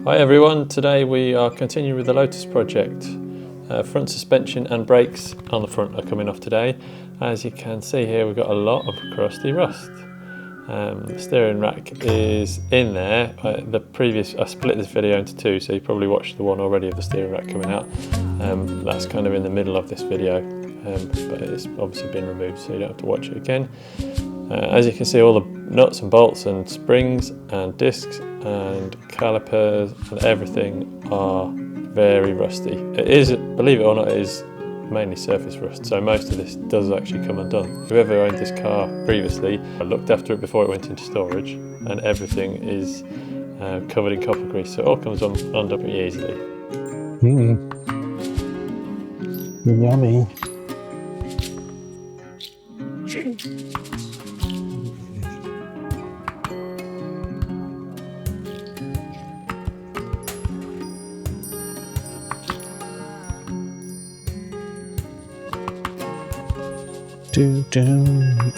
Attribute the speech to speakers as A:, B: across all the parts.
A: Hi everyone, today we are continuing with the Lotus project. Front suspension and brakes on the front are coming off today. As you can see here, we've got a lot of crusty rust. The steering rack is in there. I split this video into two, so you probably watched the one already of the steering rack coming out. That's kind of in the middle of this video, but it's obviously been removed, so you don't have to watch it again. As you can see, all the nuts and bolts and springs and discs and calipers and everything are very rusty. It is, believe it or not, it is mainly surface rust, so most of this does actually come undone. Whoever owned this car previously looked after it before it went into storage, and everything is covered in copper grease, so it all comes undone pretty easily.
B: Yummy.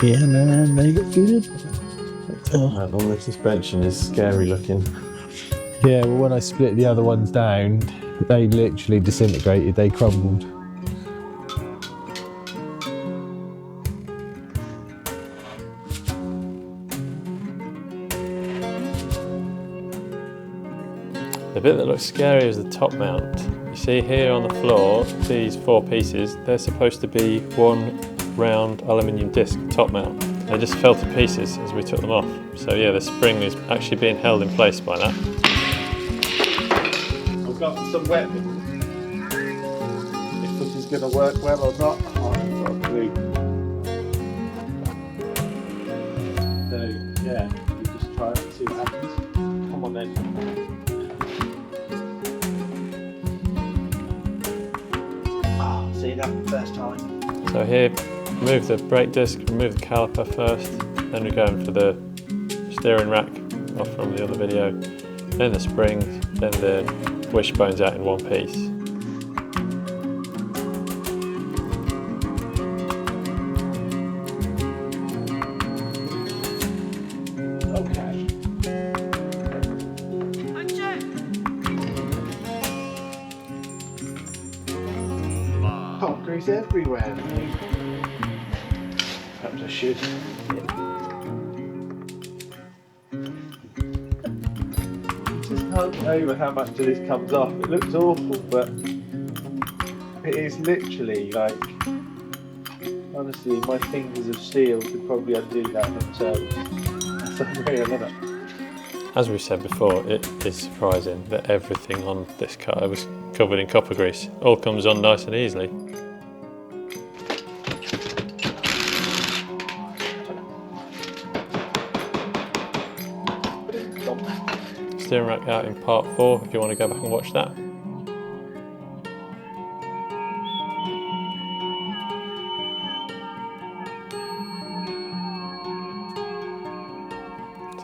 B: Yeah man, they look good.
A: And all the suspension is scary looking.
B: Yeah, well when I split the other ones down, they literally disintegrated, they crumbled.
A: The bit that looks scary is the top mount. You see here on the floor, these four pieces, they're supposed to be one round aluminium disc top mount. They just fell to pieces as we took them off. So yeah, the spring is actually being held in place by that.
C: I've got some wet. If this is going to work well or not, I haven't got a clue. So yeah, you just try it and see what happens. Come on then. See that first time.
A: So here, remove the brake disc, remove the caliper first, then we're going for the steering rack off from the other video, then the springs, then the wishbones out in one piece.
C: Okay. Oh, grease everywhere. Perhaps I should. Just can't get over how much of this comes off. It looks awful, but it is literally like, honestly, my fingers of steel could probably undo that themselves. That's unreal, isn't it?
A: As we said before, it is surprising that everything on this car was covered in copper grease. All comes on nice and easily. Steering rack out in part 4 if you want to go back and watch that.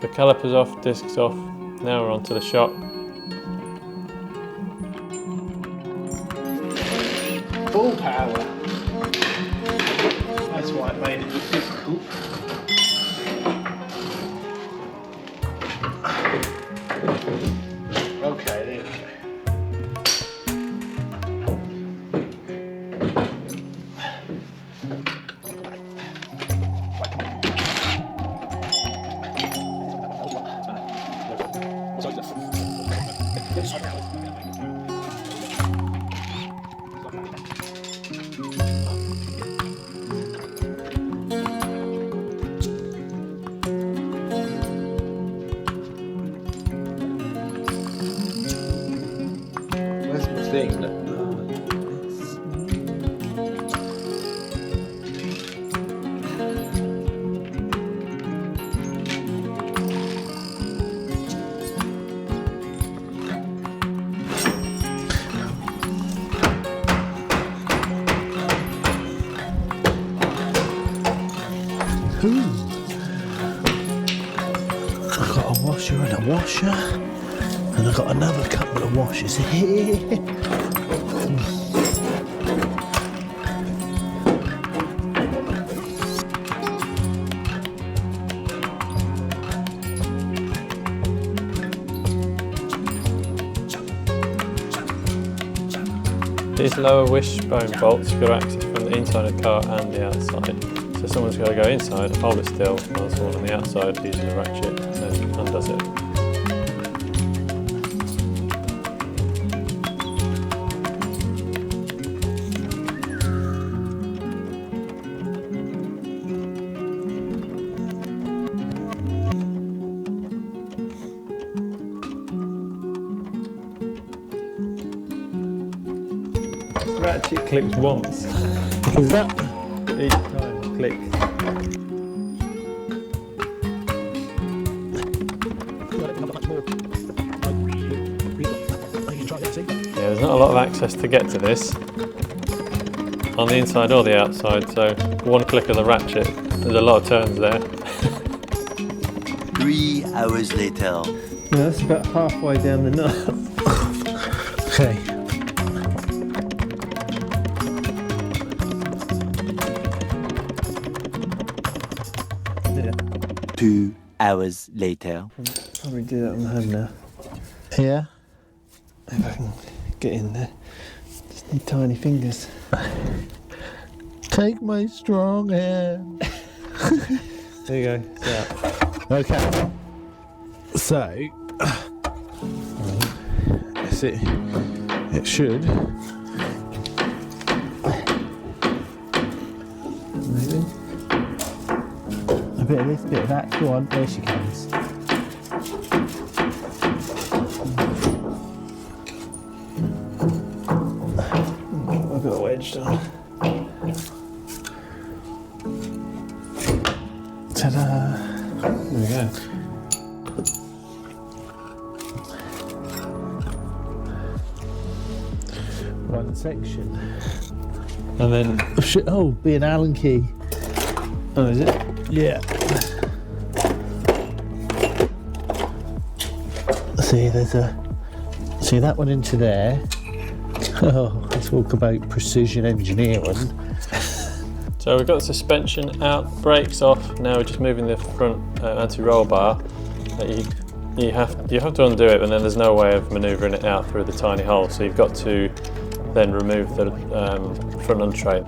A: So calipers off, discs off, now we're on to the shop.
C: Full power. That's why it made it look difficult. Okay, there we go. Where's my thing?
B: I've got a washer and a washer, and I've got another couple of washers here.
A: These lower wishbone bolts you've got access from the inside of the car and the outside. So someone's got to go inside and hold it still, while someone on the outside using a ratchet and undoes it. Ratchet clicks once.
B: Is that?
A: Each time it clicks. Yeah, there's not a lot of access to get to this on the inside or the outside, so one click of the ratchet, there's a lot of turns there.
D: 3 hours later.
A: Yeah, that's about halfway down the nut.
B: Okay.
D: 2 hours later.
A: Probably do that on the hand now.
B: Yeah.
A: If I can get in there. Just need tiny fingers.
B: Take my strong hand.
A: There you go. So,
B: Okay. So, it should.
A: maybe.
B: A bit of this, bit of that. Go on, there she comes.
A: I've got a wedge on.
B: Ta-da!
A: There we go.
B: One section.
A: And then,
B: Oh, be an Allen key.
A: oh, is it?
B: Yeah. See, see that one into there. Oh, let's talk about precision engineering.
A: So we've got the suspension out, brakes off. Now we're just moving the front anti-roll bar. You have to undo it, and then there's no way of manoeuvring it out through the tiny hole. So you've got to then remove the front under tray.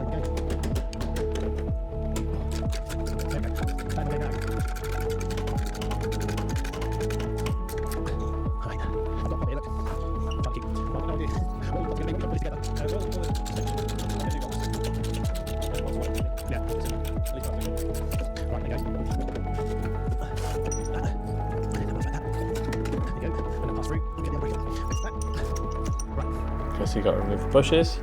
A: So you've got to remove the bushes,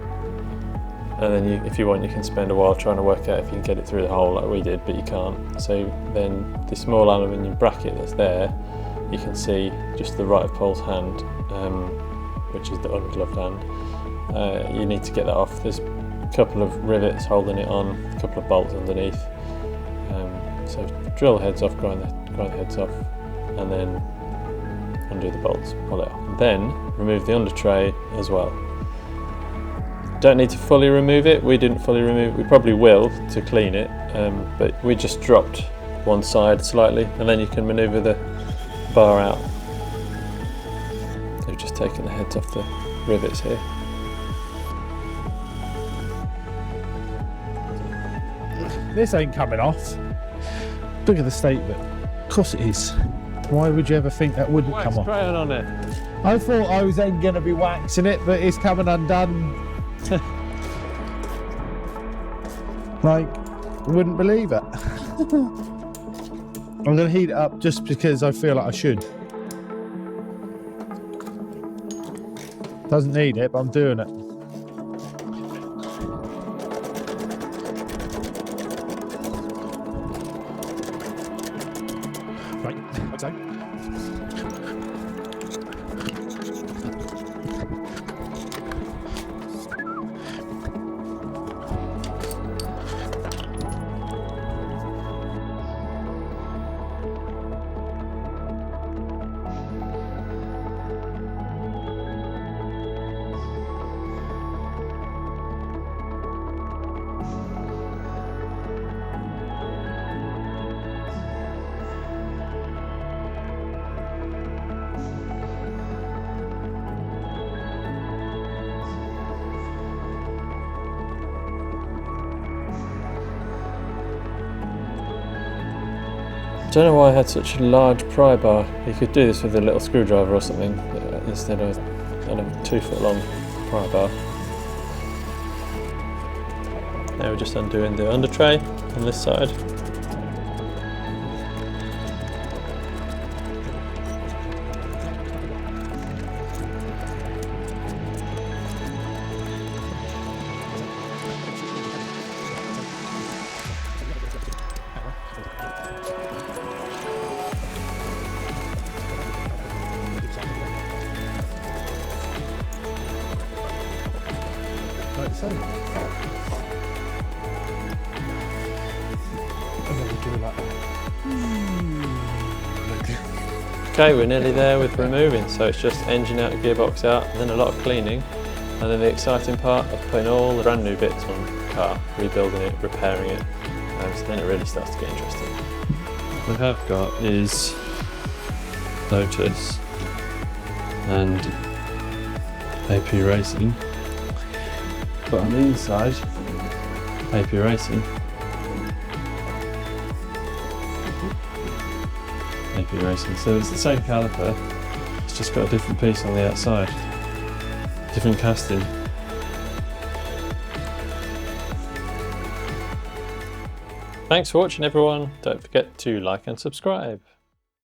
A: and then if you want, you can spend a while trying to work out if you can get it through the hole like we did, but you can't. So then the small aluminium bracket that's there, you can see just the right of Paul's hand, which is the ungloved hand. You need to get that off. There's a couple of rivets holding it on, a couple of bolts underneath. So drill the heads off, grind the heads off, and then undo the bolts, pull it off. And then remove the under tray as well. Don't need to fully remove it. We didn't fully remove it. We probably will to clean it, but we just dropped one side slightly, and then you can manoeuvre the bar out. We've just taken the heads off the rivets here.
B: This ain't coming off. Look at the statement. Of course it is. Why would you ever think that wouldn't come off?
A: Crayon on it.
B: I thought I was then going to be waxing it, but it's coming undone. Like, wouldn't believe it. I'm going to heat it up just because I feel like I should. Doesn't need it, but I'm doing it. Right, like so.
A: don't know why I had such a large pry bar. You could do this with a little screwdriver or something instead of a 2 foot long pry bar. Now we're just undoing the under tray on this side.
B: Like so. And then we do it like that.
A: Okay, we're nearly there with removing, so it's just engine out, gearbox out, and then a lot of cleaning, and then the exciting part of putting all the brand new bits on the car, rebuilding it, repairing it, so then it really starts to get interesting. What we have got is Lotus and AP Racing, but on the inside, AP Racing, AP Racing, so it's the same caliper, it's just got a different piece on the outside, different casting. Thanks for watching everyone, don't forget to like and subscribe.